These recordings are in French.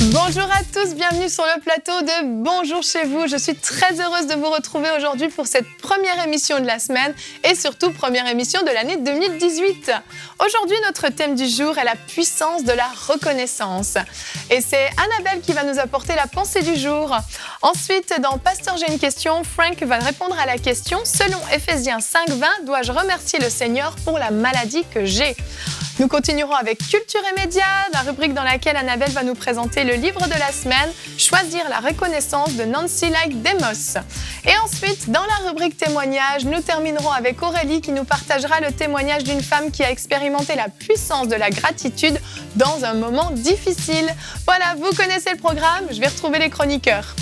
Bonjour à tous, bienvenue sur le plateau de Bonjour chez vous. Je suis très heureuse de vous retrouver aujourd'hui pour cette première émission de la semaine et surtout première émission de l'année 2018. Aujourd'hui, notre thème du jour est la puissance de la reconnaissance. Et c'est Annabelle qui va nous apporter la pensée du jour. Ensuite, dans Pasteur, j'ai une question, Frank va répondre à la question « Selon Ephésiens 5:20, dois-je remercier le Seigneur pour la maladie que j'ai ?» Nous continuerons avec Culture et Médias, la rubrique dans laquelle Annabelle va nous présenter le livre de la semaine, Choisir la reconnaissance de Nancy Like Demos. Et ensuite, dans la rubrique témoignages, nous terminerons avec Aurélie qui nous partagera le témoignage d'une femme qui a expérimenté la puissance de la gratitude dans un moment difficile. Voilà, vous connaissez le programme, je vais retrouver les chroniqueurs.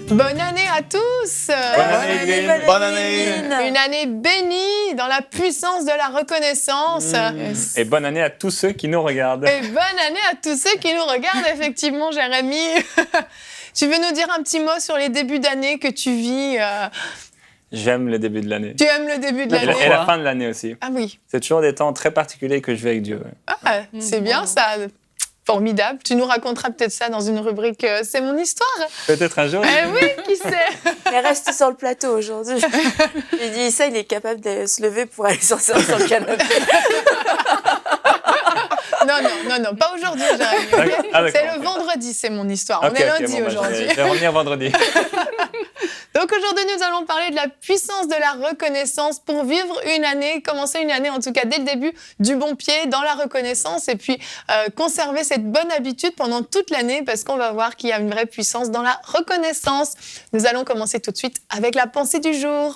Bonne année à tous! Bonne année! Une année bénie dans la puissance de la reconnaissance. Et bonne année à tous ceux qui nous regardent. Et bonne année à tous ceux qui nous regardent, effectivement, Jérémy. Tu veux nous dire un petit mot sur les débuts d'année que tu vis J'aime le début de l'année. Tu aimes le début de l'année? Et la fin de l'année aussi. Ah oui. C'est toujours des temps très particuliers que je vis avec Dieu. Ah, c'est bien ça. Formidable. Tu nous raconteras peut-être ça dans une rubrique « C'est mon histoire ». Peut-être un jour. Oui, qui sait. Il reste sur le plateau aujourd'hui. Il dit ça, il est capable de se lever pour aller sortir sur le canapé. Non, pas aujourd'hui, Jérémy. Okay, c'est le vendredi, c'est mon histoire. On est lundi aujourd'hui. Je vais revenir vendredi. Donc aujourd'hui, nous allons parler de la puissance de la reconnaissance pour vivre une année, commencer une année en tout cas dès le début du bon pied dans la reconnaissance et puis conserver cette bonne habitude pendant toute l'année parce qu'on va voir qu'il y a une vraie puissance dans la reconnaissance. Nous allons commencer tout de suite avec la pensée du jour.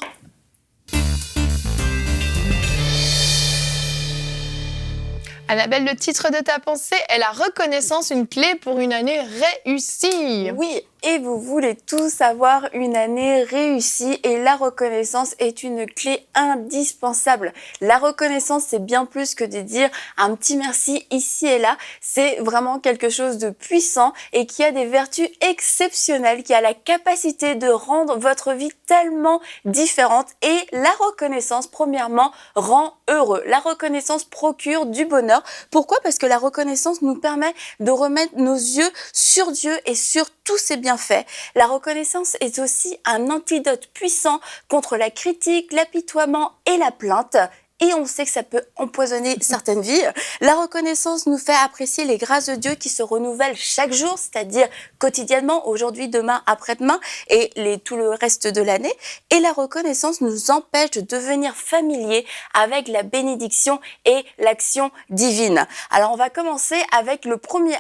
Annabelle, le titre de ta pensée est la reconnaissance, une clé pour une année réussie. Oui, et vous voulez tous avoir une année réussie et la reconnaissance est une clé indispensable. La reconnaissance, c'est bien plus que de dire un petit merci ici et là. C'est vraiment quelque chose de puissant et qui a des vertus exceptionnelles, qui a la capacité de rendre votre vie tellement différente. Et la reconnaissance, premièrement, rend heureux. La reconnaissance procure du bonheur. Pourquoi? Parce que la reconnaissance nous permet de remettre nos yeux sur Dieu et sur tous ses bienfaits. La reconnaissance est aussi un antidote puissant contre la critique, l'apitoiement et la plainte. Et on sait que ça peut empoisonner certaines vies. La reconnaissance nous fait apprécier les grâces de Dieu qui se renouvellent chaque jour, c'est-à-dire quotidiennement, aujourd'hui, demain, après-demain et tout le reste de l'année. Et la reconnaissance nous empêche de devenir familiers avec la bénédiction et l'action divine. Alors, on va commencer avec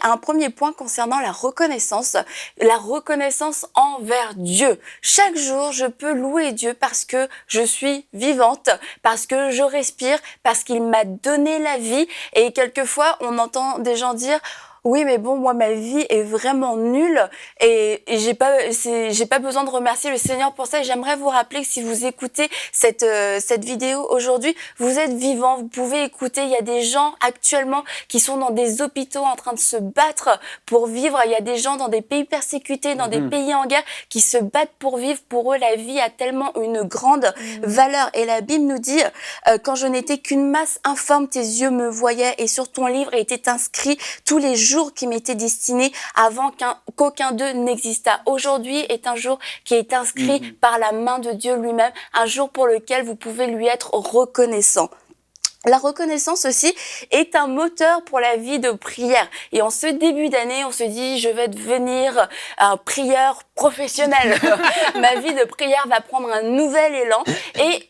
un premier point concernant la reconnaissance envers Dieu. Chaque jour, je peux louer Dieu parce que je suis vivante, parce que je respire, parce qu'il m'a donné la vie. Et quelquefois, on entend des gens dire « Oui, mais bon, moi, ma vie est vraiment nulle et j'ai pas besoin de remercier le Seigneur pour ça. » Et j'aimerais vous rappeler que si vous écoutez cette vidéo aujourd'hui, vous êtes vivant, vous pouvez écouter. Il y a des gens actuellement qui sont dans des hôpitaux en train de se battre pour vivre. Il y a des gens dans des pays persécutés, dans des pays en guerre qui se battent pour vivre. Pour eux, la vie a tellement une grande valeur. Et la Bible nous dit « Quand je n'étais qu'une masse informe, tes yeux me voyaient et sur ton livre étaient inscrits tous les jours qui m'était destiné avant qu'aucun d'eux n'existât. Aujourd'hui est un jour qui est inscrit par la main de Dieu lui-même, un jour pour lequel vous pouvez lui être reconnaissant. La reconnaissance aussi est un moteur pour la vie de prière. Et en ce début d'année, on se dit, je vais devenir un prieur professionnel. Ma vie de prière va prendre un nouvel élan. Et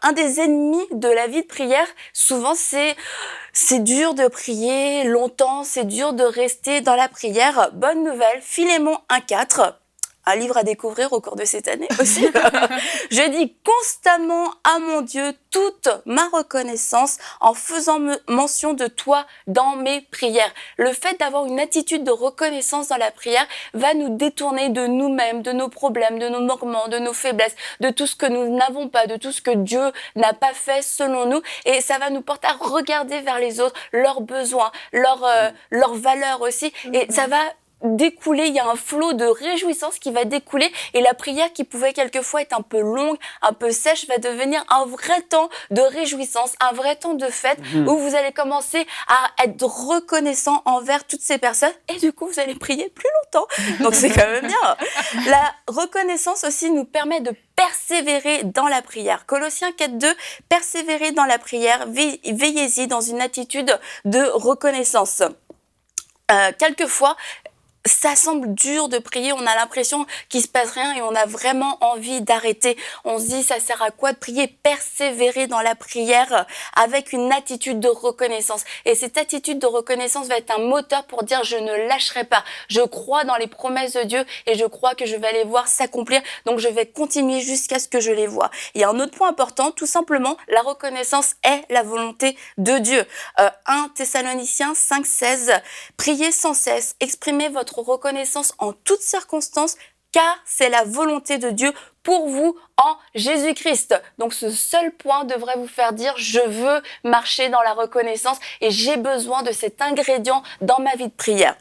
un des ennemis de la vie de prière, souvent, c'est dur de prier longtemps, c'est dur de rester dans la prière. Bonne nouvelle, Philémon 1,4. Un livre à découvrir au cours de cette année aussi. Je dis constamment à mon Dieu toute ma reconnaissance en faisant mention de toi dans mes prières. Le fait d'avoir une attitude de reconnaissance dans la prière va nous détourner de nous-mêmes, de nos problèmes, de nos manquements, de nos faiblesses, de tout ce que nous n'avons pas, de tout ce que Dieu n'a pas fait selon nous. Et ça va nous porter à regarder vers les autres, leurs besoins, leurs valeurs aussi. Et ça va découler, il y a un flot de réjouissance qui va découler et la prière qui pouvait quelquefois être un peu longue, un peu sèche, va devenir un vrai temps de réjouissance, un vrai temps de fête où vous allez commencer à être reconnaissant envers toutes ces personnes et du coup vous allez prier plus longtemps. Donc c'est quand même bien. La reconnaissance aussi nous permet de persévérer dans la prière. Colossiens 4.2, persévérer dans la prière, veillez-y dans une attitude de reconnaissance. Quelquefois, ça semble dur de prier, on a l'impression qu'il se passe rien et on a vraiment envie d'arrêter. On se dit, ça sert à quoi de prier? Persévérer dans la prière avec une attitude de reconnaissance. Et cette attitude de reconnaissance va être un moteur pour dire, je ne lâcherai pas. Je crois dans les promesses de Dieu et je crois que je vais les voir s'accomplir. Donc, je vais continuer jusqu'à ce que je les vois. Il y a un autre point important, tout simplement, la reconnaissance est la volonté de Dieu. 1 Thessaloniciens 5.16, priez sans cesse, exprimez votre reconnaissance en toutes circonstances, car c'est la volonté de Dieu pour vous en Jésus-Christ. Donc ce seul point devrait vous faire dire, je veux marcher dans la reconnaissance et j'ai besoin de cet ingrédient dans ma vie de prière.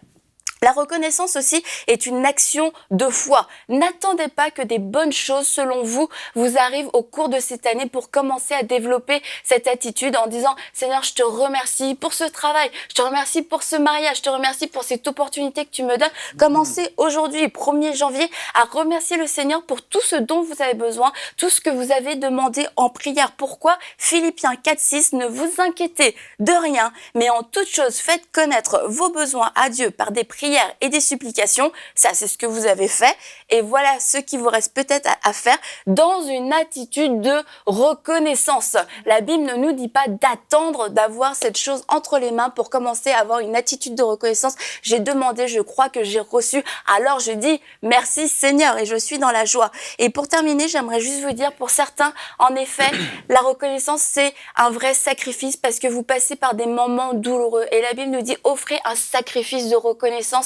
La reconnaissance aussi est une action de foi. N'attendez pas que des bonnes choses, selon vous, vous arrivent au cours de cette année pour commencer à développer cette attitude en disant « Seigneur, je te remercie pour ce travail, je te remercie pour ce mariage, je te remercie pour cette opportunité que tu me donnes. » Commencez aujourd'hui, 1er janvier, à remercier le Seigneur pour tout ce dont vous avez besoin, tout ce que vous avez demandé en prière. Pourquoi? Philippiens 4.6, ne vous inquiétez de rien, mais en toute chose, faites connaître vos besoins à Dieu par des prières et des supplications, ça c'est ce que vous avez fait, et voilà ce qui vous reste peut-être à faire dans une attitude de reconnaissance. La Bible ne nous dit pas d'attendre d'avoir cette chose entre les mains pour commencer à avoir une attitude de reconnaissance. J'ai demandé, je crois que j'ai reçu, alors je dis merci Seigneur et je suis dans la joie. Et pour terminer, j'aimerais juste vous dire, pour certains, en effet, la reconnaissance c'est un vrai sacrifice parce que vous passez par des moments douloureux et la Bible nous dit offrez un sacrifice de reconnaissance.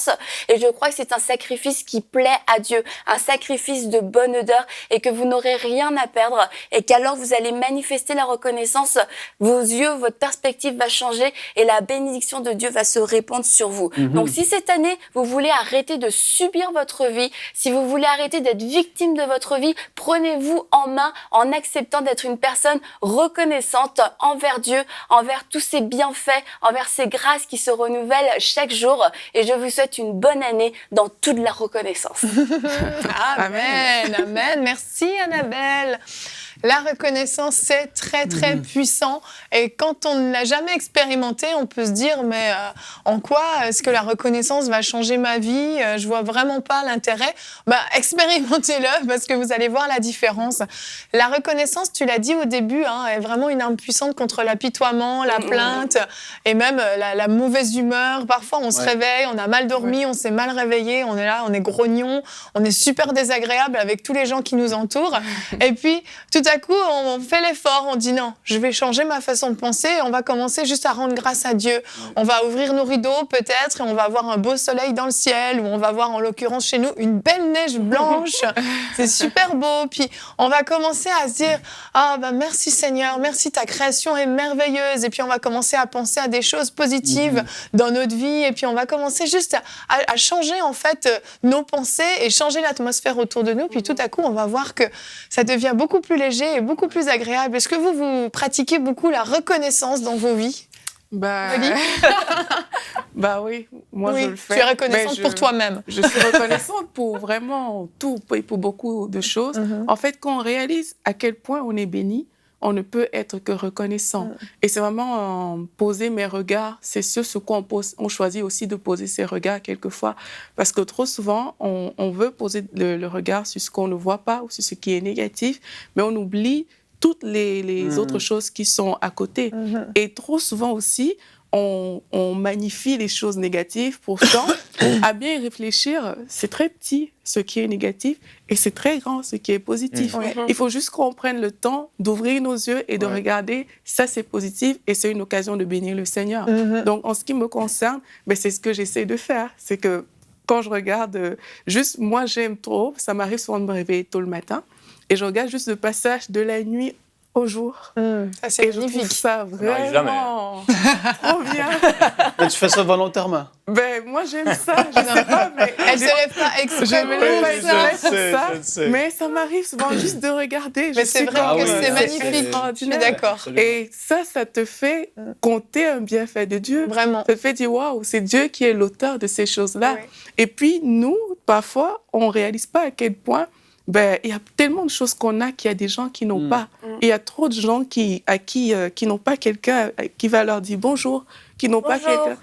Et je crois que c'est un sacrifice qui plaît à Dieu, un sacrifice de bonne odeur et que vous n'aurez rien à perdre et qu'alors vous allez manifester la reconnaissance, vos yeux, votre perspective va changer et la bénédiction de Dieu va se répandre sur vous. Donc si cette année, vous voulez arrêter de subir votre vie, si vous voulez arrêter d'être victime de votre vie, prenez-vous en main en acceptant d'être une personne reconnaissante envers Dieu, envers tous ses bienfaits, envers ses grâces qui se renouvellent chaque jour. Et je vous souhaite une bonne année dans toute la reconnaissance. Amen, amen. Merci Annabelle. La reconnaissance, c'est très, très puissant. Et quand on ne l'a jamais expérimenté, on peut se dire, mais en quoi est-ce que la reconnaissance va changer ma vie? Je vois vraiment pas l'intérêt. Expérimentez-le parce que vous allez voir la différence. La reconnaissance, tu l'as dit au début, est vraiment une arme puissante contre l'apitoiement, la plainte et même la mauvaise humeur. Parfois, on se réveille, on a mal dormi, on s'est mal réveillé, on est là, on est grognon, on est super désagréable avec tous les gens qui nous entourent. Et puis, tout à coup, on fait l'effort, on dit non, je vais changer ma façon de penser et on va commencer juste à rendre grâce à Dieu. On va ouvrir nos rideaux peut-être et on va voir un beau soleil dans le ciel ou on va voir en l'occurrence chez nous une belle neige blanche. C'est super beau. Puis on va commencer à se dire merci Seigneur, merci, ta création est merveilleuse. Et puis on va commencer à penser à des choses positives dans notre vie et puis on va commencer juste à changer en fait nos pensées et changer l'atmosphère autour de nous. Puis tout à coup, on va voir que ça devient beaucoup plus léger et beaucoup plus agréable. Est-ce que vous pratiquez beaucoup la reconnaissance dans vos vies? Oui, moi je le fais. Tu es reconnaissante pour toi-même. Je suis reconnaissante pour vraiment tout et pour beaucoup de choses. En fait, quand on réalise à quel point on est béni, on ne peut être que reconnaissant. Et c'est vraiment poser mes regards, c'est ce qu'on pose. On choisit aussi de poser ses regards quelquefois, parce que trop souvent, on veut poser le regard sur ce qu'on ne voit pas ou sur ce qui est négatif, mais on oublie toutes les autres choses qui sont à côté. Et trop souvent aussi, on magnifie les choses négatives. Pourtant, à bien y réfléchir, c'est très petit ce qui est négatif et c'est très grand ce qui est positif. Il faut juste qu'on prenne le temps d'ouvrir nos yeux et de regarder, ça c'est positif et c'est une occasion de bénir le Seigneur. Donc, en ce qui me concerne, c'est ce que j'essaie de faire. C'est que quand je regarde, juste moi j'aime trop, ça m'arrive souvent de me réveiller tôt le matin et je regarde juste le passage de la nuit au jour. Ça, c'est Et je trouve magnifique. ça n'arrive jamais. vraiment trop bien. Mais tu fais ça volontairement. Ben, moi, j'aime ça. Je sais pas, mais Elle se lève pas exprès. je me lève pas Oui, exprès je pour sais, ça. je sais. Mais ça m'arrive souvent juste de regarder. Mais Je c'est suis vrai comme, que oui, c'est c'est magnifique. Je suis extraordinaire. d'accord. Et ça te fait compter un bienfait de Dieu. Vraiment. Ça te fait dire, waouh, c'est Dieu qui est l'auteur de ces choses-là. Oui. Et puis, nous, parfois, on ne réalise pas à quel point il y a tellement de choses qu'on a qu'il y a des gens qui n'ont pas. Il y a trop de gens qui n'ont pas quelqu'un qui va leur dire bonjour, qui n'ont pas quelqu'un.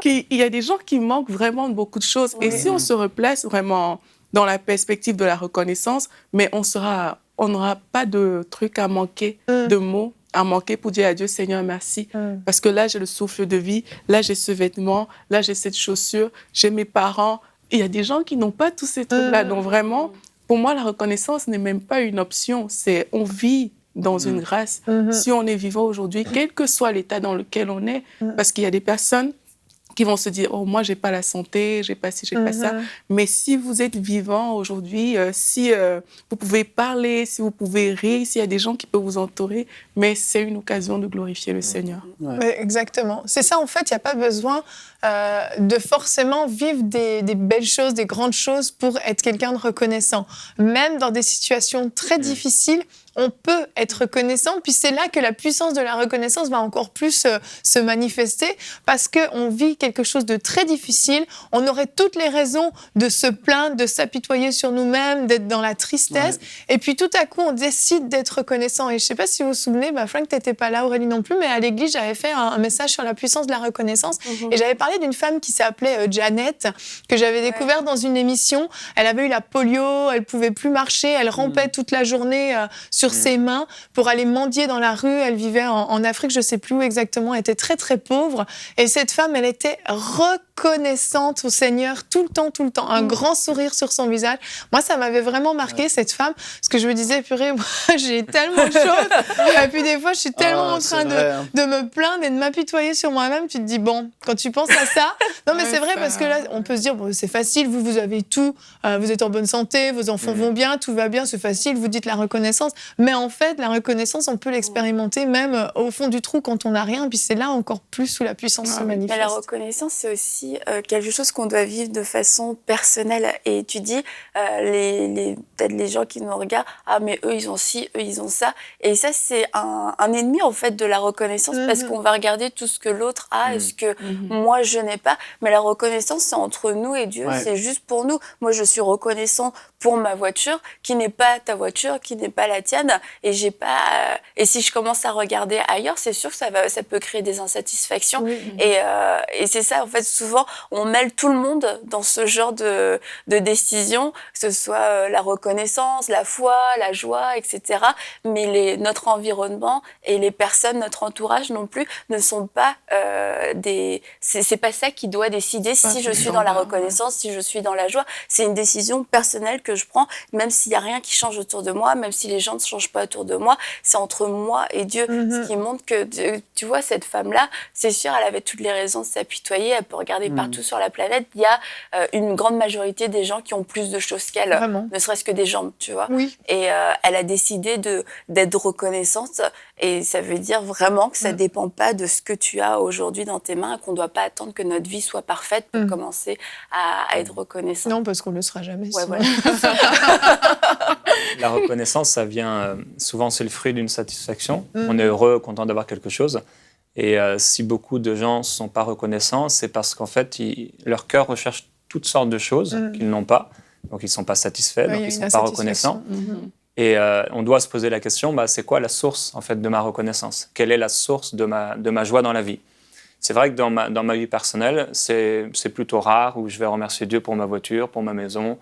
Il y a des gens qui manquent vraiment de beaucoup de choses. Et si on se replace vraiment dans la perspective de la reconnaissance, mais on n'aura pas de truc à manquer, de mots à manquer pour dire à Dieu, Seigneur, merci. Parce que là, j'ai le souffle de vie, là, j'ai ce vêtement, là, j'ai cette chaussure, j'ai mes parents. Il y a des gens qui n'ont pas tous ces trucs-là. Donc vraiment, pour moi, la reconnaissance n'est même pas une option. C'est on vit dans une grâce. Si on est vivant aujourd'hui, quel que soit l'état dans lequel on est, parce qu'il y a des personnes qui vont se dire « Oh, moi, j'ai pas la santé, j'ai pas ci, j'ai pas ça. » Mais si vous êtes vivant aujourd'hui, si vous pouvez parler, si vous pouvez rire, s'il y a des gens qui peuvent vous entourer, mais c'est une occasion de glorifier le Seigneur. Ouais, exactement. C'est ça, en fait, il n'y a pas besoin de forcément vivre des belles choses, des grandes choses pour être quelqu'un de reconnaissant. Même dans des situations très difficiles, on peut être reconnaissant, puis c'est là que la puissance de la reconnaissance va encore plus se manifester, parce qu'on vit quelque chose de très difficile, on aurait toutes les raisons de se plaindre, de s'apitoyer sur nous-mêmes, d'être dans la tristesse, et puis tout à coup, on décide d'être reconnaissant. Et je ne sais pas si vous vous souvenez, Franck, tu n'étais pas là, Aurélie non plus, mais à l'église, j'avais fait un message sur la puissance de la reconnaissance, et j'avais parlé d'une femme qui s'appelait Janet, que j'avais découverte dans une émission. Elle avait eu la polio, elle ne pouvait plus marcher, elle rampait toute la journée sur ses mains pour aller mendier dans la rue. Elle vivait en Afrique, je ne sais plus où exactement, elle était très très pauvre. Et cette femme, elle était reconnaissante au Seigneur tout le temps, un grand sourire sur son visage. Moi, ça m'avait vraiment marqué, cette femme, parce que je me disais, purée, moi, j'ai tellement de choses. Et puis des fois, je suis tellement en train de me plaindre et de m'apitoyer sur moi-même. Tu te dis, bon, quand tu penses à ça... Non, mais c'est vrai, parce que là, on peut se dire, bon, c'est facile, vous avez tout, vous êtes en bonne santé, vos enfants vont bien, tout va bien, c'est facile, vous dites la reconnaissance. Mais en fait, la reconnaissance, on peut l'expérimenter même au fond du trou quand on n'a rien, puis c'est là encore plus où la puissance se manifeste. Mais la reconnaissance, c'est aussi quelque chose qu'on doit vivre de façon personnelle. Et tu dis, peut-être les gens qui nous regardent, ah mais eux ils ont ci, eux ils ont ça. Et ça, c'est un ennemi en fait de la reconnaissance, parce qu'on va regarder tout ce que l'autre a et ce que moi je n'ai pas. Mais la reconnaissance, c'est entre nous et Dieu, c'est juste pour nous. Moi, je suis reconnaissant pour ma voiture, qui n'est pas ta voiture, qui n'est pas la tienne. Et j'ai pas. Et si je commence à regarder ailleurs, c'est sûr que ça peut créer des insatisfactions. Et c'est ça, en fait, souvent, on mêle tout le monde dans ce genre de décision, que ce soit la reconnaissance, la foi, la joie, etc. Mais notre environnement et les personnes, notre entourage non plus, ne sont pas c'est pas ça qui doit décider si je suis dans la reconnaissance, si je suis dans la joie. C'est une décision personnelle que je prends, même s'il y a rien qui change autour de moi, même si les gens ne changent pas autour de moi, c'est entre moi et Dieu. Ce qui montre que, tu vois, cette femme-là, c'est sûr, elle avait toutes les raisons de s'apitoyer, elle peut regarder partout sur la planète. Il y a une grande majorité des gens qui ont plus de choses qu'elle, ne serait-ce que des jambes, tu vois. Et elle a décidé d'être reconnaissante, et ça veut dire vraiment que ça dépend pas de ce que tu as aujourd'hui dans tes mains, et qu'on doit pas attendre que notre vie soit parfaite pour commencer à être reconnaissant. Non, parce qu'on le sera jamais. Voilà. La reconnaissance, ça vient souvent, c'est le fruit d'une satisfaction. On est heureux, content d'avoir quelque chose. Et si beaucoup de gens ne sont pas reconnaissants, c'est parce qu'en fait, leur cœur recherche toutes sortes de choses qu'ils n'ont pas. Donc, ils ne sont pas satisfaits, donc ils ne sont pas reconnaissants. Et on doit se poser la question, c'est quoi la source en fait, de ma reconnaissance ? Quelle est la source de ma joie dans la vie ? C'est vrai que dans ma vie personnelle, c'est plutôt rare où je vais remercier Dieu pour ma voiture, pour ma maison.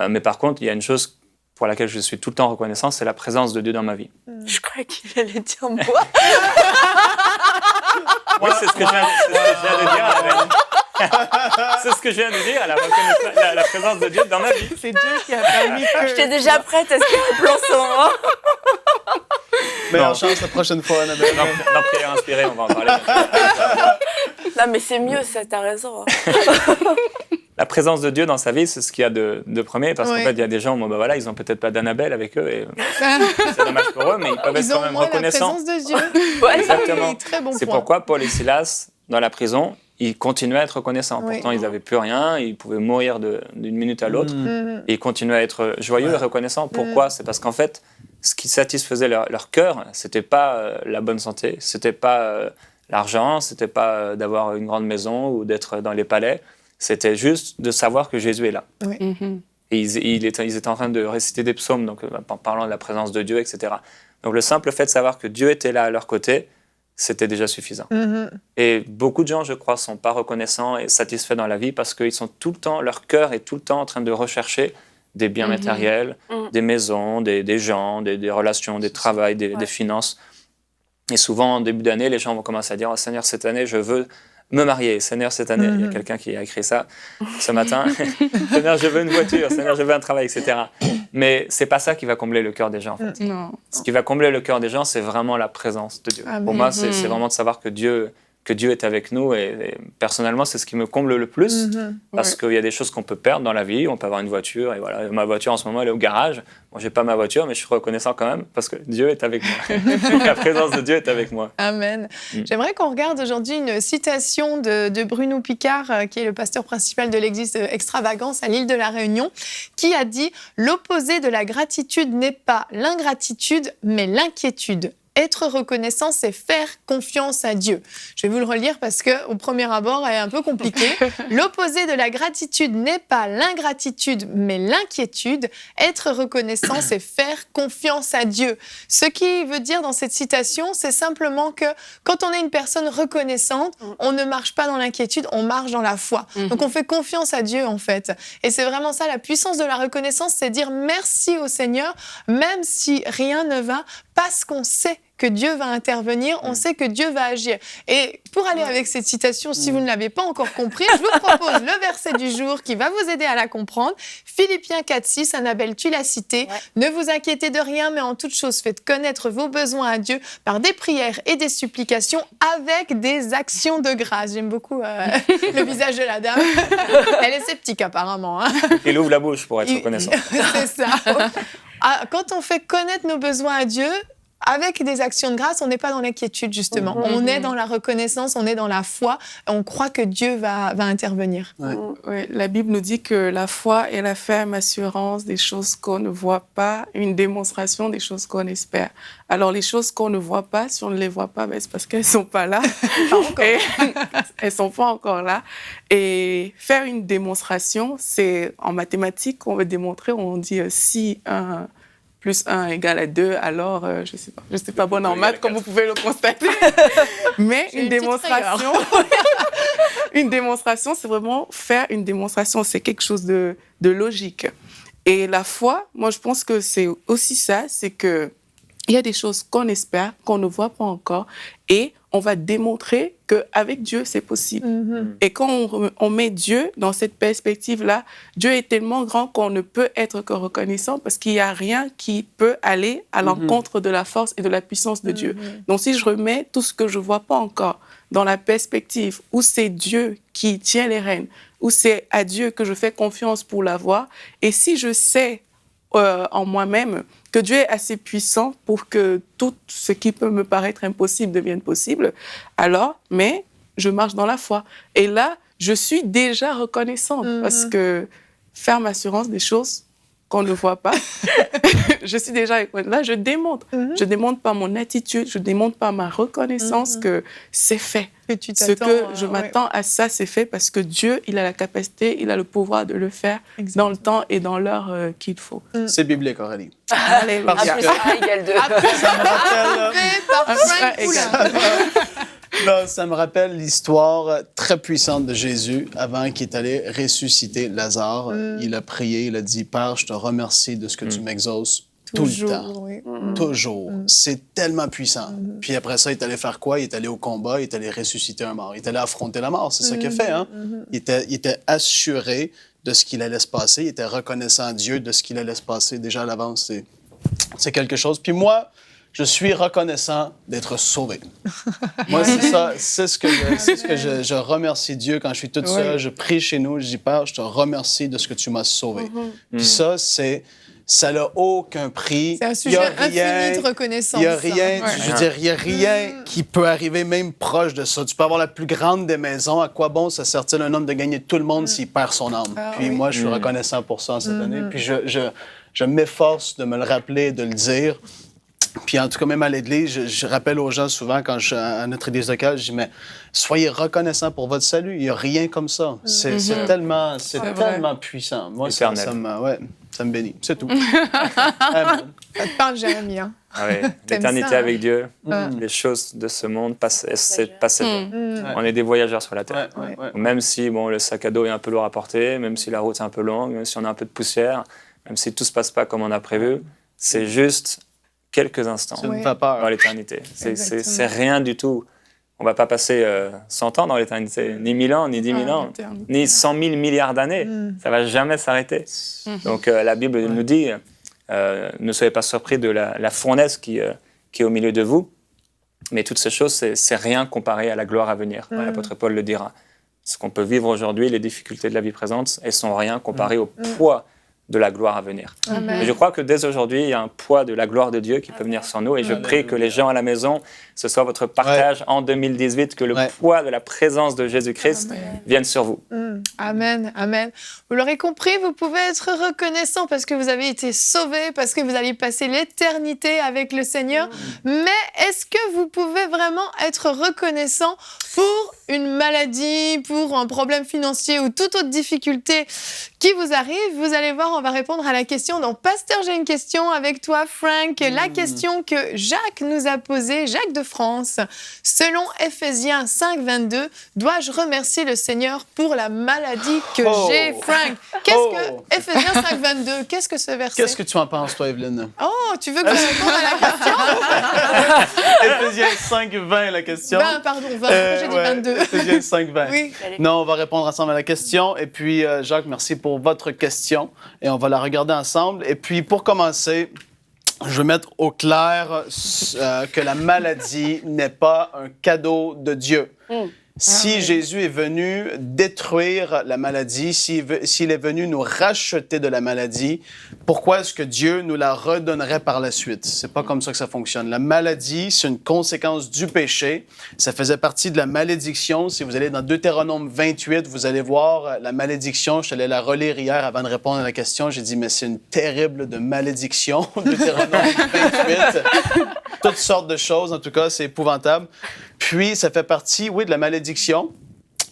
Mais par contre, il y a une chose pour laquelle je suis tout le temps reconnaissant, c'est la présence de Dieu dans ma vie. Je crois qu'il allait dire moi. Oui, c'est ce que je viens de dire. C'est ce que je viens de dire, la présence de Dieu dans ma vie. C'est Dieu qui a permis que... J'étais déjà prête à ce qu'il me plante sur moi. Meilleure chance la prochaine fois, Annabelle. Dans Prière inspirée, on va en parler. Non, mais c'est mieux, ça, t'as raison. la présence de Dieu dans sa vie, c'est ce qu'il y a de premier, parce qu'en Oui. fait, il y a des gens, bon, ben voilà, ils n'ont peut-être pas d'Annabelle avec eux, et c'est dommage pour eux, mais ils peuvent être Ils quand ont même moins la reconnaissants. présence de Dieu. Exactement. Oui, très bon C'est point. pourquoi Paul et Silas, dans la prison, ils continuaient à être reconnaissants. Oui. Pourtant, ils n'avaient plus rien, ils pouvaient mourir d'une minute à l'autre, Mhm. et ils continuaient à être joyeux et reconnaissants. Pourquoi C'est parce qu'en fait, ce qui satisfaisait leur cœur, c'était pas la bonne santé, c'était pas l'argent, c'était pas d'avoir une grande maison ou d'être dans les palais, c'était juste de savoir que Jésus est là. Mhm. Et ils étaient en train de réciter des psaumes, donc, en parlant de la présence de Dieu, etc. Donc le simple fait de savoir que Dieu était là à leur côté, c'était déjà suffisant. Mhm. Et beaucoup de gens, je crois, ne sont pas reconnaissants et satisfaits dans la vie parce qu'ils sont tout le temps, leur cœur est tout le temps en train de rechercher des biens matériels, des maisons, des gens, des relations, des travails, des finances. Et souvent, en début d'année, les gens vont commencer à dire « Oh, Seigneur, cette année, je veux me marier. Seigneur, cette année, il y a quelqu'un qui a écrit ça ce matin. Seigneur, je veux une voiture. Seigneur, je veux un travail, etc. » Mais c'est pas ça qui va combler le cœur des gens, en fait. Non. Ce qui va combler le cœur des gens, c'est vraiment la présence de Dieu. Amen. Pour moi, c'est vraiment de savoir que Dieu est avec nous. Et personnellement, c'est ce qui me comble le plus. Parce qu'il y a des choses qu'on peut perdre dans la vie. On peut avoir une voiture. Et voilà, ma voiture, en ce moment, elle est au garage. Moi, j'ai pas ma voiture, mais je suis reconnaissant quand même parce que Dieu est avec moi. La présence de Dieu est avec moi. Amen. J'aimerais qu'on regarde aujourd'hui une citation de Bruno Picard, qui est le pasteur principal de l'église Extravagance à l'île de la Réunion, qui a dit « L'opposé de la gratitude n'est pas l'ingratitude, mais l'inquiétude. Être reconnaissant, c'est faire confiance à Dieu. » Je vais vous le relire parce qu'au premier abord, elle est un peu compliquée. L'opposé de la gratitude n'est pas l'ingratitude, mais l'inquiétude. Être reconnaissant, c'est faire confiance à Dieu. Ce qui veut dire dans cette citation, c'est simplement que quand on est une personne reconnaissante, on ne marche pas dans l'inquiétude, on marche dans la foi. Donc on fait confiance à Dieu en fait. Et c'est vraiment ça, la puissance de la reconnaissance, c'est dire merci au Seigneur, même si rien ne va, parce qu'on sait que Dieu va intervenir, on sait que Dieu va agir. Et pour aller avec cette citation, si vous ne l'avez pas encore compris, je vous propose le verset du jour qui va vous aider à la comprendre. Philippiens 4:6, Annabelle, tu l'as cité. Ne vous inquiétez de rien, mais en toute chose, faites connaître vos besoins à Dieu par des prières et des supplications avec des actions de grâce. J'aime beaucoup le visage de la dame. Elle est sceptique apparemment. Hein. Il ouvre la bouche pour être reconnaissant. C'est ça. Quand on fait connaître nos besoins à Dieu, avec des actions de grâce, on n'est pas dans l'inquiétude, justement. On est dans la reconnaissance, on est dans la foi, on croit que Dieu va intervenir. Ouais, la Bible nous dit que la foi est la ferme assurance des choses qu'on ne voit pas, une démonstration des choses qu'on espère. Alors, les choses qu'on ne voit pas, si on ne les voit pas, ben, c'est parce qu'elles ne sont pas là. Elles ne sont pas encore là. Et faire une démonstration, c'est en mathématiques, on veut démontrer, on dit si 1 plus 1 égale à 2, alors, je ne sais pas bonne en maths, comme vous pouvez le constater. Mais une démonstration, une démonstration, c'est vraiment faire une démonstration. C'est quelque chose de logique. Et la foi, moi, je pense que c'est aussi ça, c'est que il y a des choses qu'on espère, qu'on ne voit pas encore, et on va démontrer qu'avec Dieu, c'est possible. Et quand on met Dieu dans cette perspective-là, Dieu est tellement grand qu'on ne peut être que reconnaissant parce qu'il n'y a rien qui peut aller à l'encontre de la force et de la puissance de Dieu. Donc, si je remets tout ce que je ne vois pas encore dans la perspective où c'est Dieu qui tient les rênes, où c'est à Dieu que je fais confiance pour l'avoir, et si je sais en moi-même que Dieu est assez puissant pour que tout ce qui peut me paraître impossible devienne possible, alors, mais je marche dans la foi. Et là, je suis déjà reconnaissante parce que ferme assurance des choses qu'on ne voit pas, je suis déjà là, je démontre. Je démontre par mon attitude, je démontre par ma reconnaissance que c'est fait. Que tu Ce t'attends, que je m'attends à ça, c'est fait parce que Dieu, il a la capacité, il a le pouvoir de le faire dans le temps et dans l'heure qu'il faut. C'est biblique, Aurélie. Alléluia. Parce que- 1 égale 2. Ça me rappelle... Par Frank Poulin. Non, ça me rappelle l'histoire très puissante de Jésus avant qu'il est allé ressusciter Lazare. Il a prié, il a dit « Père, je te remercie de ce que tu m'exauces tout le temps. Oui. Toujours. C'est tellement puissant. Puis après ça, il est allé faire quoi? Il est allé au combat, il est allé ressusciter un mort. Il est allé affronter la mort. C'est ça qu'il a fait. Hein? Il était assuré de ce qu'il allait se passer. Il était reconnaissant à Dieu de ce qu'il allait se passer déjà à l'avance. C'est quelque chose. Puis moi, je suis reconnaissant d'être sauvé. Moi, c'est ça, c'est ce que je remercie Dieu quand je suis toute seule, je prie chez nous, je dis, Père, je te remercie de ce que tu m'as sauvé. Puis ça n'a aucun prix. C'est un sujet infini de reconnaissance. Il n'y a rien, je veux dire, il n'y a rien qui peut arriver même proche de ça. Tu peux avoir la plus grande des maisons. À quoi bon ça sert-il un homme de gagner tout le monde s'il perd son âme? Puis moi, je suis reconnaissant pour ça en cette année. Puis je m'efforce de me le rappeler, de le dire. Puis en tout cas, même à l'église, je rappelle aux gens souvent, quand je suis à notre église locale, je dis, mais soyez reconnaissants pour votre salut. Il n'y a rien comme ça. C'est tellement puissant. Moi, ça me bénit. C'est tout. Amen. Ça te parle, Jérémie. Hein? Ah oui, l'éternité avec Dieu, les choses de ce monde, c'est passé. On est des voyageurs sur la terre. Même si le sac à dos est un peu lourd à porter, même si la route est un peu longue, même si on a un peu de poussière, même si tout ne se passe pas comme on a prévu, c'est juste quelques instants dans l'éternité. C'est rien du tout. On ne va pas passer 100 ans dans l'éternité, ni 1000 ans, ni 10 000 ans, ni 100 000 milliards d'années. Ça ne va jamais s'arrêter. Donc la Bible nous dit, ne soyez pas surpris de la fournaise qui est au milieu de vous, mais toutes ces choses, c'est rien comparé à la gloire à venir. L'apôtre Paul le dira. Ce qu'on peut vivre aujourd'hui, les difficultés de la vie présente, elles sont rien comparées au poids de la gloire à venir. Et je crois que dès aujourd'hui, il y a un poids de la gloire de Dieu qui peut venir sur nous. Et je prie que les gens à la maison, ce soit votre partage en 2018, que le poids de la présence de Jésus-Christ vienne sur vous. Amen, amen. Vous l'aurez compris, vous pouvez être reconnaissant parce que vous avez été sauvés, parce que vous allez passer l'éternité avec le Seigneur. Mais est-ce que vous pouvez vraiment être reconnaissant pour une maladie, pour un problème financier ou toute autre difficulté qui vous arrive? Vous allez voir, on va répondre à la question. Donc, Pasteur, j'ai une question avec toi, Frank. La question que Jacques nous a posée, Jacques de France. Selon Éphésiens 5, 22, dois-je remercier le Seigneur pour la maladie que j'ai, Frank? Qu'est-ce que Éphésiens 5, 22? Qu'est-ce que ce verset? Qu'est-ce que tu en penses, toi, Evelyne? Oh, tu veux que je réponde à la question? Éphésiens 5, 20, la question. 20, pardon, 20. J'ai dit 22. Éphésiens 5, 20. Oui. Non, on va répondre ensemble à la question. Et puis, Jacques, merci pour votre question. Et on va la regarder ensemble. Et puis, pour commencer, je veux mettre au clair que la maladie n'est pas un cadeau de Dieu. Si Jésus est venu détruire la maladie, s'il est venu nous racheter de la maladie, pourquoi est-ce que Dieu nous la redonnerait par la suite? C'est pas comme ça que ça fonctionne. La maladie, c'est une conséquence du péché. Ça faisait partie de la malédiction. Si vous allez dans Deutéronome 28, vous allez voir la malédiction. Je suis allé la relire hier avant de répondre à la question. J'ai dit, mais c'est une terrible de malédiction, Deutéronome 28. Toutes sortes de choses, en tout cas, c'est épouvantable. Puis, ça fait partie, oui, de la malédiction.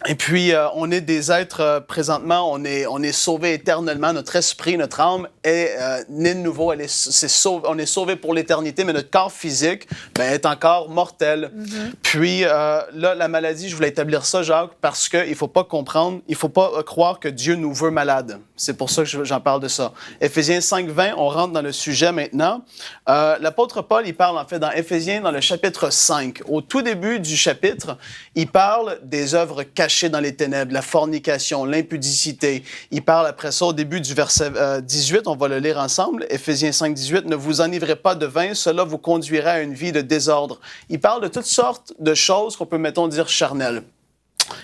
Et puis, on est des êtres, présentement, on est sauvés éternellement. Notre esprit, notre âme est né de nouveau. On est sauvés pour l'éternité, mais notre corps physique est encore mortel. Puis, là, la maladie, je voulais établir ça, Jacques, parce qu'il ne faut pas comprendre, il ne faut pas croire que Dieu nous veut malades. C'est pour ça que j'en parle de ça. Éphésiens 5, 20, on rentre dans le sujet maintenant. L'apôtre Paul, il parle en fait dans Éphésiens, dans le chapitre 5. Au tout début du chapitre, il parle des œuvres cachées dans les ténèbres, la fornication, l'impudicité. Il parle après ça au début du verset 18, on va le lire ensemble. Éphésiens 5, 18, « Ne vous enivrez pas de vin, cela vous conduira à une vie de désordre. » Il parle de toutes sortes de choses qu'on peut, mettons, dire charnelles.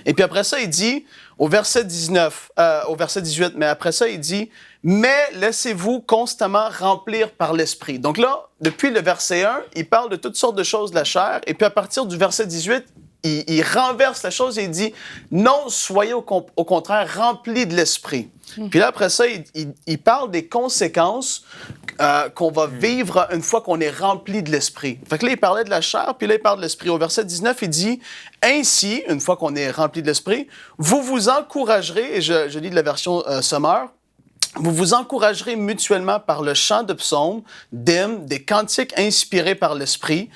Et puis après ça, il dit, au verset 18, mais après ça, il dit, « Mais laissez-vous constamment remplir par l'Esprit. » Donc là, depuis le verset 1, il parle de toutes sortes de choses de la chair. Et puis à partir du verset 18, il renverse la chose et il dit, « Non, soyez au contraire remplis de l'Esprit. » Puis là, après ça, il parle des conséquences qu'on va vivre une fois qu'on est rempli de l'Esprit. Fait que là, il parlait de la chair, puis là, il parle de l'Esprit. Au verset 19, il dit, « Ainsi, une fois qu'on est rempli de l'Esprit, vous vous encouragerez, et je lis de la version Sommaire, vous vous encouragerez mutuellement par le chant de psaumes, d'hymnes, des cantiques inspirés par l'Esprit.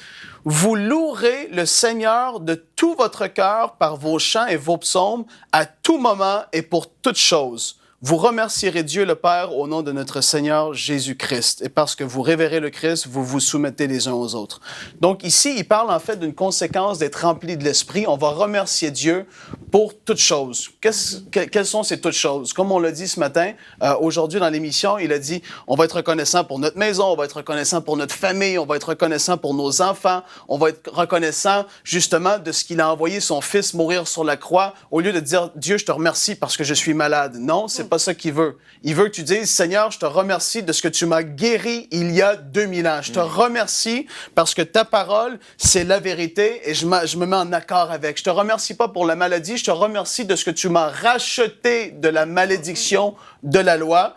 Vous louerez le Seigneur de tout votre cœur par vos chants et vos psaumes à tout moment et pour toute chose. Vous remercierez Dieu le Père au nom de notre Seigneur Jésus-Christ. Et parce que vous révérez le Christ, vous vous soumettez les uns aux autres. » Donc ici, il parle en fait d'une conséquence d'être rempli de l'Esprit. On va remercier Dieu pour toutes choses. Quelles sont ces toutes choses? Comme on l'a dit ce matin, aujourd'hui dans l'émission, il a dit, on va être reconnaissant pour notre maison, on va être reconnaissant pour notre famille, on va être reconnaissant pour nos enfants, on va être reconnaissant justement de ce qu'il a envoyé son fils mourir sur la croix, au lieu de dire, Dieu, je te remercie parce que je suis malade. Non, c'est pas ça qu'il veut. Il veut que tu dises, Seigneur, je te remercie de ce que tu m'as guéri il y a 2000 ans. Je te remercie parce que ta parole, c'est la vérité et je me mets en accord avec. Je te remercie pas pour la maladie, je te remercie de ce que tu m'as racheté de la malédiction de la loi.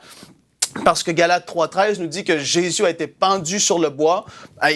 Parce que Galates 3.13 nous dit que Jésus a été pendu sur le bois,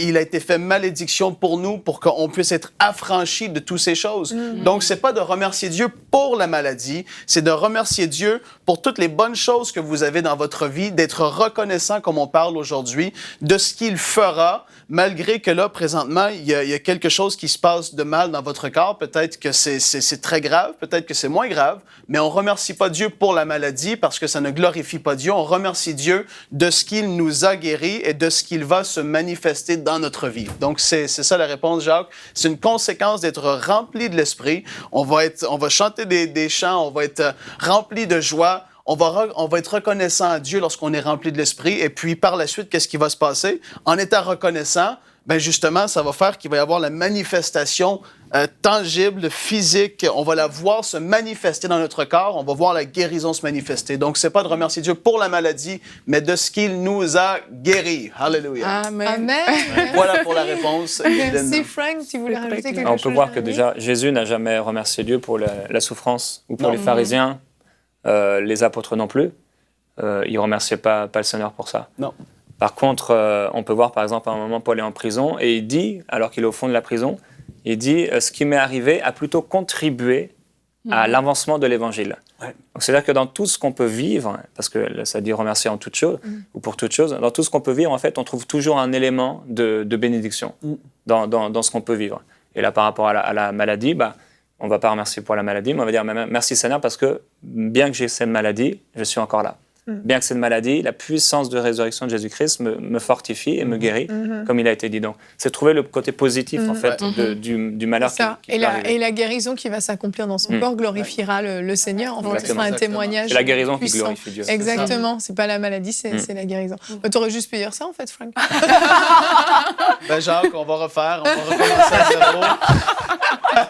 il a été fait malédiction pour nous, pour qu'on puisse être affranchis de toutes ces choses. Donc, c'est pas de remercier Dieu pour la maladie, c'est de remercier Dieu pour toutes les bonnes choses que vous avez dans votre vie, d'être reconnaissant, comme on parle aujourd'hui, de ce qu'il fera, malgré que là, présentement, il y a quelque chose qui se passe de mal dans votre corps. Peut-être que c'est très grave, peut-être que c'est moins grave, mais on remercie pas Dieu pour la maladie parce que ça ne glorifie pas Dieu. On remercie Dieu de ce qu'il nous a guéris et de ce qu'il va se manifester dans notre vie. Donc, c'est ça la réponse, Jacques. C'est une conséquence d'être rempli de l'Esprit. On va chanter des chants, on va être rempli de joie. On va être reconnaissant à Dieu lorsqu'on est rempli de l'Esprit. Et puis, par la suite, qu'est-ce qui va se passer? En étant reconnaissant, ben justement, ça va faire qu'il va y avoir la manifestation tangible, physique. On va la voir se manifester dans notre corps. On va voir la guérison se manifester. Donc, c'est pas de remercier Dieu pour la maladie, mais de ce qu'il nous a guéris. Alléluia. Amen. Amen. Voilà pour la réponse. Merci Frank, tu voulais rajouter quelque chose? On peut voir que déjà, Jésus n'a jamais remercié Dieu pour la souffrance ou pour les pharisiens, les apôtres non plus. Ils ne remerciaient pas le Seigneur pour ça. Non. Par contre, on peut voir par exemple à un moment Paul est en prison et il dit, alors qu'il est au fond de la prison, il dit « Ce qui m'est arrivé a plutôt contribué à l'avancement de l'Évangile. Ouais. » Donc c'est-à-dire que dans tout ce qu'on peut vivre, parce que ça dit remercier en toute chose, ou pour toute chose, dans tout ce qu'on peut vivre, en fait, on trouve toujours un élément de bénédiction dans ce qu'on peut vivre. Et là, par rapport à la maladie, on ne va pas remercier pour la maladie, mais on va dire merci Seigneur parce que bien que j'ai cette maladie, je suis encore là. Bien que cette maladie, la puissance de résurrection de Jésus-Christ me fortifie et me guérit, comme il a été dit. Donc, c'est trouver le côté positif, en fait, du malheur qui peut arriver. Et la guérison qui va s'accomplir dans son corps glorifiera le Seigneur. En fait, ce sera un témoignage. C'est la guérison puissant. qui glorifie Dieu. Exactement. C'est pas la maladie, c'est la guérison. Tu aurais juste pu dire ça, en fait, Frank. Ben Jacques, on va refaire. On va recommencer à zéro. Non,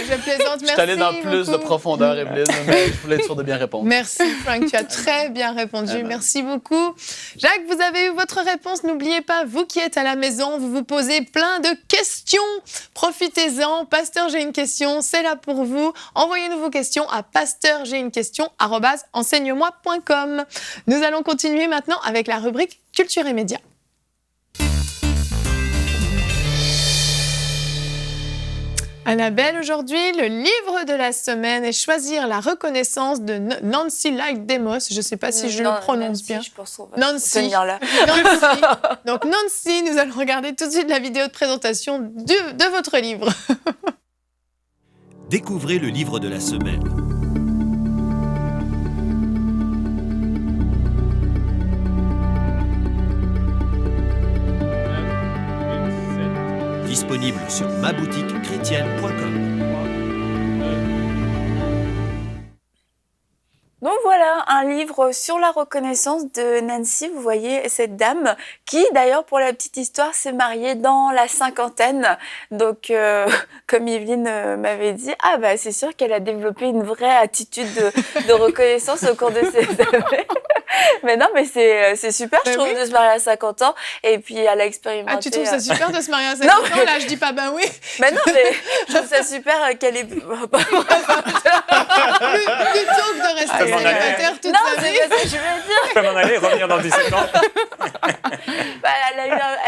je plaisante. Merci. Je suis allé dans plus de profondeur, Evelyne, mais je voulais être sûr de bien répondre. Merci, Frank. Tu as très bien répondu. Merci beaucoup. Jacques, vous avez eu votre réponse. N'oubliez pas, vous qui êtes à la maison, vous vous posez plein de questions. Profitez-en. Pasteur, j'ai une question. C'est là pour vous. Envoyez-nous vos questions à pasteurj'aiunequestion@enseigne-moi.com. Nous allons continuer maintenant avec la rubrique Culture et Médias. Annabelle, aujourd'hui, le livre de la semaine est Choisir la reconnaissance de Nancy Lyke Demos. Je ne sais pas si je le prononce bien. Je pense qu'on va Nancy. tenir là. Nancy. Donc Nancy, nous allons regarder tout de suite la vidéo de présentation de votre livre. Découvrez le livre de la semaine. Disponible sur maboutiquechrétienne.com. Donc voilà, un livre sur la reconnaissance de Nancy. Vous voyez cette dame qui, d'ailleurs, pour la petite histoire, s'est mariée dans la cinquantaine. Donc, comme Evelyne m'avait dit, c'est sûr qu'elle a développé une vraie attitude de reconnaissance au cours de ses années. Mais non, mais c'est super, je trouve, de se marier à 50 ans. Et puis, elle a expérimenté... Ah, tu trouves ça super de se marier à 50 ans? Là, je dis pas oui. Mais non, mais je trouve ça super qu'elle ait... Plutôt que de rester célibataire toute sa vie. Non, c'est pas ça que je veux dire. Je peux m'en aller, revenir dans 17 ans.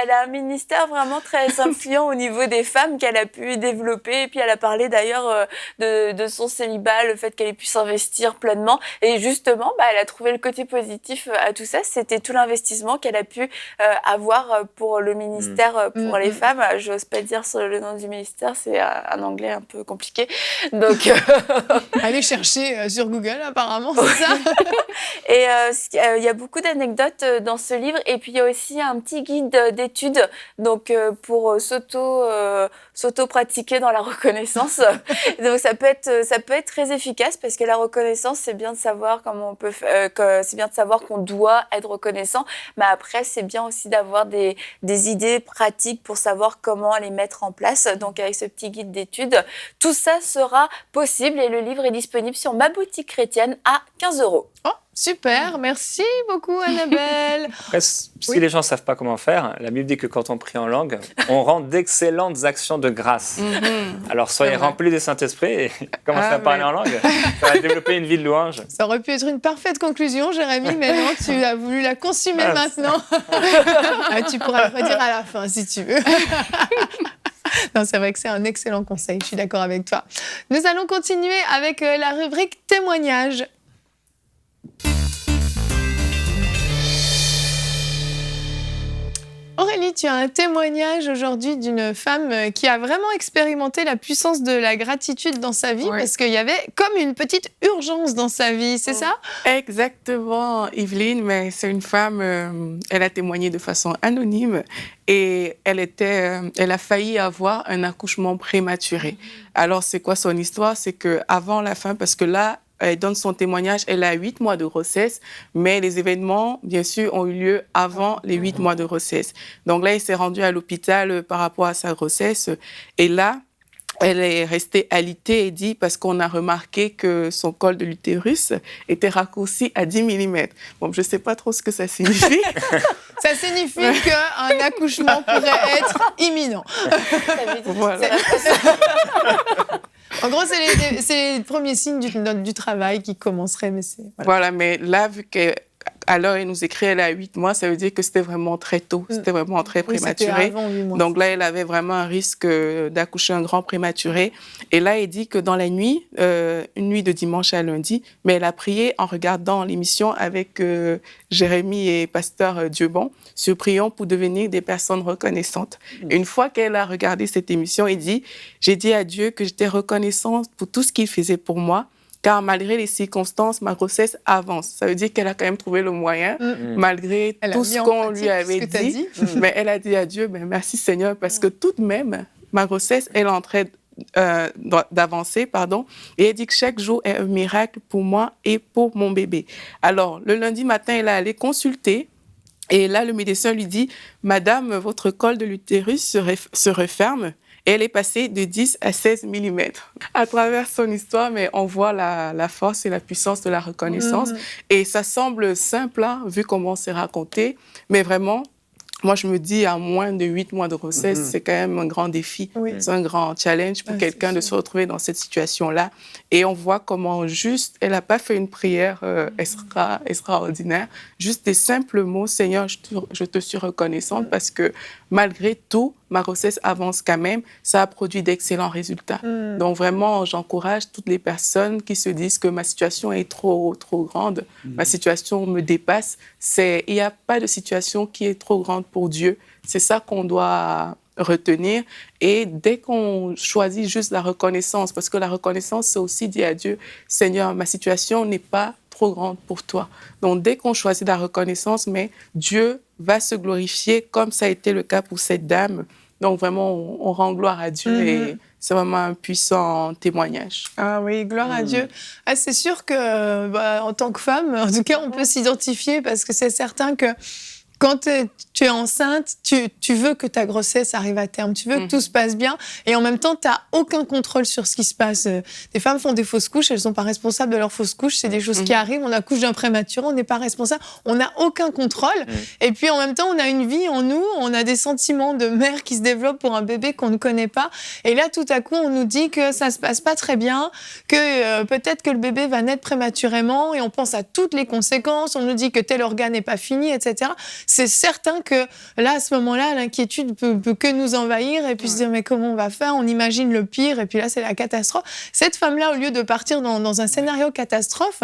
Elle a un ministère vraiment très influent au niveau des femmes qu'elle a pu développer. Et puis, elle a parlé d'ailleurs de son célibat, le fait qu'elle ait pu s'investir pleinement. Et justement, elle a trouvé le côté positif à tout ça. C'était tout l'investissement qu'elle a pu avoir pour le ministère pour les femmes. J'ose pas dire le nom du ministère, c'est un anglais un peu compliqué. Donc, allez chercher sur Google, apparemment, c'est ça. Et il y a beaucoup d'anecdotes dans ce livre. Et puis, il y a aussi un petit guide guide d'études donc pour s'auto-pratiquer dans la reconnaissance. Donc ça peut être très efficace parce que la reconnaissance, c'est bien de savoir comment on peut c'est bien de savoir qu'on doit être reconnaissant, mais après c'est bien aussi d'avoir des idées pratiques pour savoir comment les mettre en place. Donc avec ce petit guide d'études, tout ça sera possible et le livre est disponible sur ma boutique chrétienne à 15 €. Oh, super, merci beaucoup Annabelle. Après, si les gens ne savent pas comment faire, la Bible dit que quand on prie en langue, on rend d'excellentes actions de grâce. Alors soyez remplis du Saint-Esprit et commencez à parler en langue. Ça va développer une vie de louange. Ça aurait pu être une parfaite conclusion, Jérémy, mais non, tu as voulu la consommer maintenant. Tu pourras le redire à la fin si tu veux. Non, c'est vrai que c'est un excellent conseil, je suis d'accord avec toi. Nous allons continuer avec la rubrique témoignages. Aurélie, tu as un témoignage aujourd'hui d'une femme qui a vraiment expérimenté la puissance de la gratitude dans sa vie parce qu'il y avait comme une petite urgence dans sa vie, c'est ça? Exactement, Yveline, mais c'est une femme, elle a témoigné de façon anonyme et elle a failli avoir un accouchement prématuré. Alors, c'est quoi son histoire? C'est qu'avant la fin, parce que là, elle donne son témoignage, elle a 8 mois de grossesse, mais les événements, bien sûr, ont eu lieu avant les 8 mois de grossesse. Donc là, elle s'est rendue à l'hôpital par rapport à sa grossesse. Et là, elle est restée alitée et dit, parce qu'on a remarqué que son col de l'utérus était raccourci à 10 mm. Bon, je ne sais pas trop ce que ça signifie. Ça signifie qu'un accouchement pourrait être imminent. Voilà. En gros, c'est les premiers signes du travail qui commenceraient. Mais voilà, mais là, vu qu'alors elle nous écrit, elle a 8 mois, ça veut dire que c'était vraiment très tôt, c'était vraiment très prématuré. C'était avant 8 mois. Donc là, elle avait vraiment un risque d'accoucher un grand prématuré. Et là, elle dit que dans la nuit, une nuit de dimanche à lundi, mais elle a prié en regardant l'émission avec Jérémy et Pasteur Dieubon sur Prions pour devenir des personnes reconnaissantes. Une fois qu'elle a regardé cette émission, elle dit « J'ai dit à Dieu que j'étais reconnaissante pour tout ce qu'il faisait pour moi, car malgré les circonstances, ma grossesse avance. » Ça veut dire qu'elle a quand même trouvé le moyen, malgré tout ce qu'on lui avait dit. Mais elle a dit à Dieu, merci Seigneur, parce que tout de même, ma grossesse, elle est en train d'avancer, et elle dit que chaque jour est un miracle pour moi et pour mon bébé. Alors, le lundi matin, elle est allée consulter. Et là, le médecin lui dit, « Madame, votre col de l'utérus se referme. » Et elle est passée de 10 à 16 mm. À travers son histoire, mais on voit la force et la puissance de la reconnaissance. Et ça semble simple, vu comment c'est raconté, mais vraiment, moi, je me dis, à moins de 8 mois de grossesse, c'est quand même un grand défi. C'est un grand challenge pour quelqu'un de se retrouver dans cette situation-là. Et on voit comment juste, elle n'a pas fait une prière extraordinaire, juste des simples mots, « Seigneur, je te suis reconnaissante parce que malgré tout, ma grossesse avance quand même, ça a produit d'excellents résultats. » Donc vraiment, j'encourage toutes les personnes qui se disent que ma situation est trop grande, ma situation me dépasse. Il n'y a pas de situation qui est trop grande pour Dieu. C'est ça qu'on doit retenir. Et dès qu'on choisit juste la reconnaissance, parce que la reconnaissance, c'est aussi dire à Dieu, « Seigneur, ma situation n'est pas trop grande pour toi. » Donc dès qu'on choisit la reconnaissance, mais Dieu va se glorifier comme ça a été le cas pour cette dame. Donc vraiment, on rend gloire à Dieu et c'est vraiment un puissant témoignage. Ah oui, gloire à Dieu. Ah, c'est sûr que, en tant que femme, en tout cas, on peut s'identifier parce que c'est certain que quand tu es enceinte, tu veux que ta grossesse arrive à terme, tu veux que tout se passe bien et en même temps, tu n'as aucun contrôle sur ce qui se passe. Des femmes font des fausses couches, elles ne sont pas responsables de leurs fausses couches, c'est des choses qui arrivent, on accouche d'un prématuré, on n'est pas responsable, on n'a aucun contrôle. Et puis en même temps, on a une vie en nous, on a des sentiments de mère qui se développent pour un bébé qu'on ne connaît pas. Et là, tout à coup, on nous dit que ça ne se passe pas très bien, que peut-être que le bébé va naître prématurément et on pense à toutes les conséquences, on nous dit que tel organe n'est pas fini, etc. C'est certain que là, à ce moment-là, l'inquiétude peut que nous envahir et puis se dire mais comment on va faire? On imagine le pire et puis là, c'est la catastrophe. Cette femme-là, au lieu de partir dans un scénario catastrophe,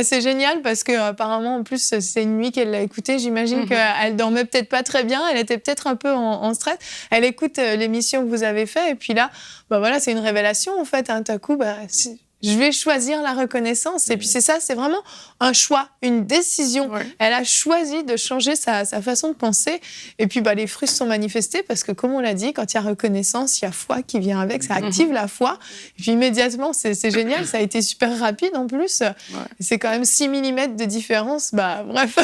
c'est génial parce que apparemment, en plus, c'est une nuit qu'elle l'a écouté. J'imagine qu'elle dormait peut-être pas très bien, elle était peut-être un peu en stress. Elle écoute l'émission que vous avez faite et puis là, voilà, c'est une révélation en fait. Tout à coup, je vais choisir la reconnaissance. Et puis c'est ça, c'est vraiment un choix, une décision. Ouais. Elle a choisi de changer sa façon de penser. Et puis les fruits se sont manifestés parce que, comme on l'a dit, quand il y a reconnaissance, il y a foi qui vient avec, ça active la foi. Et puis immédiatement, c'est génial, ça a été super rapide en plus. C'est quand même 6 mm de différence. Bref,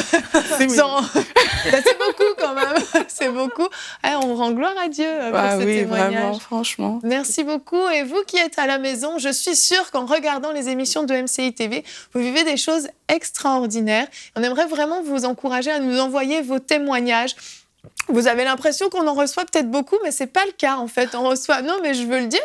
c'est beaucoup quand même, c'est beaucoup. On rend gloire à Dieu pour ce témoignage. Vraiment, franchement. Merci beaucoup. Et vous qui êtes à la maison, je suis sûre qu'en regardant les émissions de MCI TV, vous vivez des choses extraordinaires. On aimerait vraiment vous encourager à nous envoyer vos témoignages. Vous avez l'impression qu'on en reçoit peut-être beaucoup, mais c'est pas le cas en fait. On reçoit, non mais je veux le dire,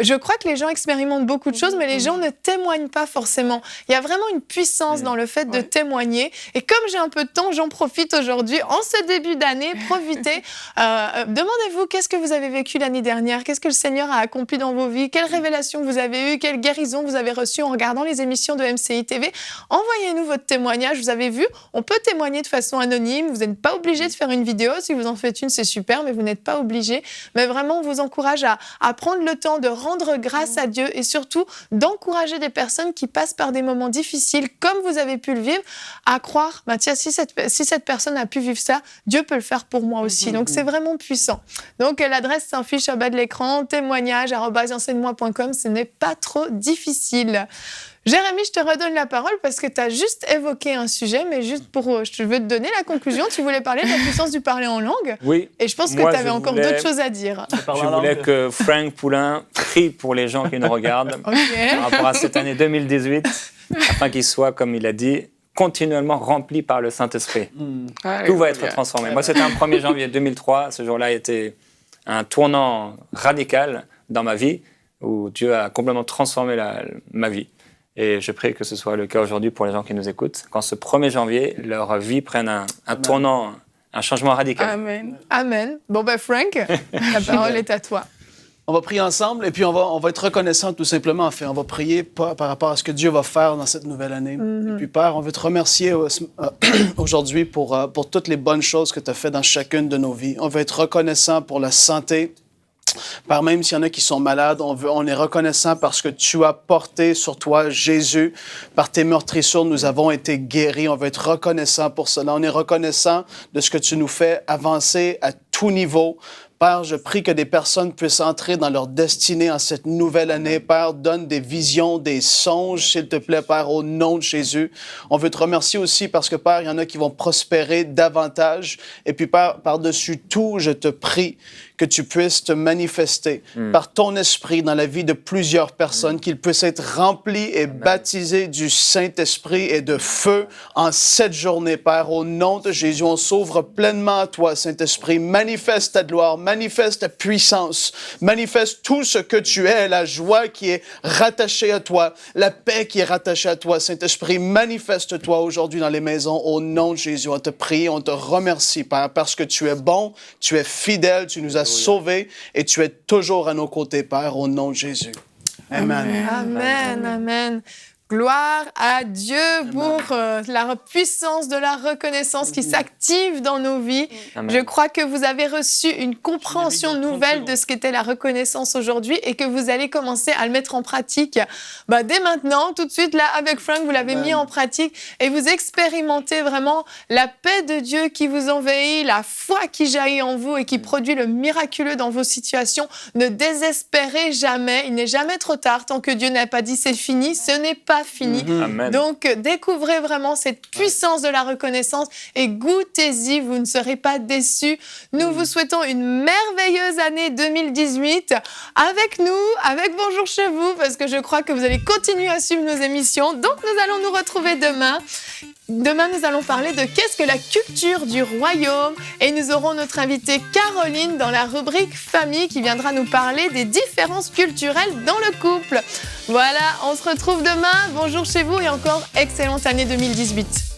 je crois que les gens expérimentent beaucoup de choses, mais les gens ne témoignent pas forcément. Il y a vraiment une puissance dans le fait de témoigner. Et comme j'ai un peu de temps, j'en profite aujourd'hui, en ce début d'année, profitez. Demandez-vous qu'est-ce que vous avez vécu l'année dernière, qu'est-ce que le Seigneur a accompli dans vos vies, quelles révélations vous avez eues, quelle guérison vous avez reçue en regardant les émissions de MCI TV. Envoyez-nous votre témoignage. Vous avez vu, on peut témoigner de façon anonyme. Vous n'êtes pas obligé de faire une vidéo. Si vous en faites une, c'est super, mais vous n'êtes pas obligé. Mais vraiment, on vous encourage à prendre le temps de rendre grâce à Dieu et surtout d'encourager des personnes qui passent par des moments difficiles, comme vous avez pu le vivre, à croire, tiens, si cette personne a pu vivre ça, Dieu peut le faire pour moi aussi. Donc, c'est vraiment puissant. Donc, l'adresse s'affiche en bas de l'écran, témoignage@enseigne-moi.com, ce n'est pas trop difficile. Jérémy, je te redonne la parole parce que tu as juste évoqué un sujet, mais juste je veux te donner la conclusion. Tu voulais parler de la puissance du parler en langue. Oui. Et je pense que tu avais encore d'autres choses à dire. Je voulais que Frank Poulain prie pour les gens qui nous regardent par rapport à cette année 2018, afin qu'ils soient, comme il a dit, continuellement remplis par le Saint-Esprit. Tout va être transformé. Moi, c'était un 1er janvier 2003. Ce jour-là était un tournant radical dans ma vie, où Dieu a complètement transformé ma vie. Et je prie que ce soit le cas aujourd'hui pour les gens qui nous écoutent, quand ce 1er janvier, leur vie prenne un tournant, un changement radical. Amen. Amen. Bon, Frank, la parole est à toi. On va prier ensemble et puis on va être reconnaissant tout simplement. En fait, on va prier par rapport à ce que Dieu va faire dans cette nouvelle année. Et puis, Père, on veut te remercier aujourd'hui pour toutes les bonnes choses que tu as faites dans chacune de nos vies. On veut être reconnaissant pour la santé. Par même s'il y en a qui sont malades, on est reconnaissant parce que tu as porté sur toi Jésus. Par tes meurtrissures, nous avons été guéris. On veut être reconnaissant pour cela. On est reconnaissant de ce que tu nous fais avancer à tout niveau. Père, je prie que des personnes puissent entrer dans leur destinée en cette nouvelle année. Père, donne des visions, des songes, s'il te plaît, Père, au nom de Jésus. On veut te remercier aussi parce que, Père, il y en a qui vont prospérer davantage. Et puis, Père, par-dessus tout, je te prie que tu puisses te manifester par ton esprit dans la vie de plusieurs personnes, qu'ils puissent être remplis et baptisés du Saint-Esprit et de feu en cette journée, Père. Au nom de Jésus, on s'ouvre pleinement à toi, Saint-Esprit. Manifeste ta gloire, manifeste ta puissance, manifeste tout ce que tu es, la joie qui est rattachée à toi, la paix qui est rattachée à toi, Saint-Esprit. Manifeste-toi aujourd'hui dans les maisons. Au nom de Jésus, on te prie, on te remercie, Père, parce que tu es bon, tu es fidèle, tu nous as sauvés et tu es toujours à nos côtés, Père, au nom de Jésus. Amen. Amen, amen. Gloire à Dieu pour la puissance de la reconnaissance qui s'active dans nos vies. Amen. Je crois que vous avez reçu une compréhension nouvelle de ce qu'était la reconnaissance aujourd'hui et que vous allez commencer à le mettre en pratique dès maintenant, tout de suite, là, avec Frank, vous l'avez mis en pratique et vous expérimentez vraiment la paix de Dieu qui vous envahit, la foi qui jaillit en vous et qui produit le miraculeux dans vos situations. Ne désespérez jamais, il n'est jamais trop tard. Tant que Dieu n'a pas dit c'est fini, ce n'est pas fini. Amen. Donc, découvrez vraiment cette puissance de la reconnaissance et goûtez-y, vous ne serez pas déçus. Nous vous souhaitons une merveilleuse année 2018 avec nous, avec Bonjour chez vous, parce que je crois que vous allez continuer à suivre nos émissions. Donc, nous allons nous retrouver demain. Demain, nous allons parler de qu'est-ce que la culture du royaume et nous aurons notre invitée Caroline dans la rubrique famille qui viendra nous parler des différences culturelles dans le couple. Voilà, on se retrouve demain. Bonjour chez vous et encore excellente année 2018.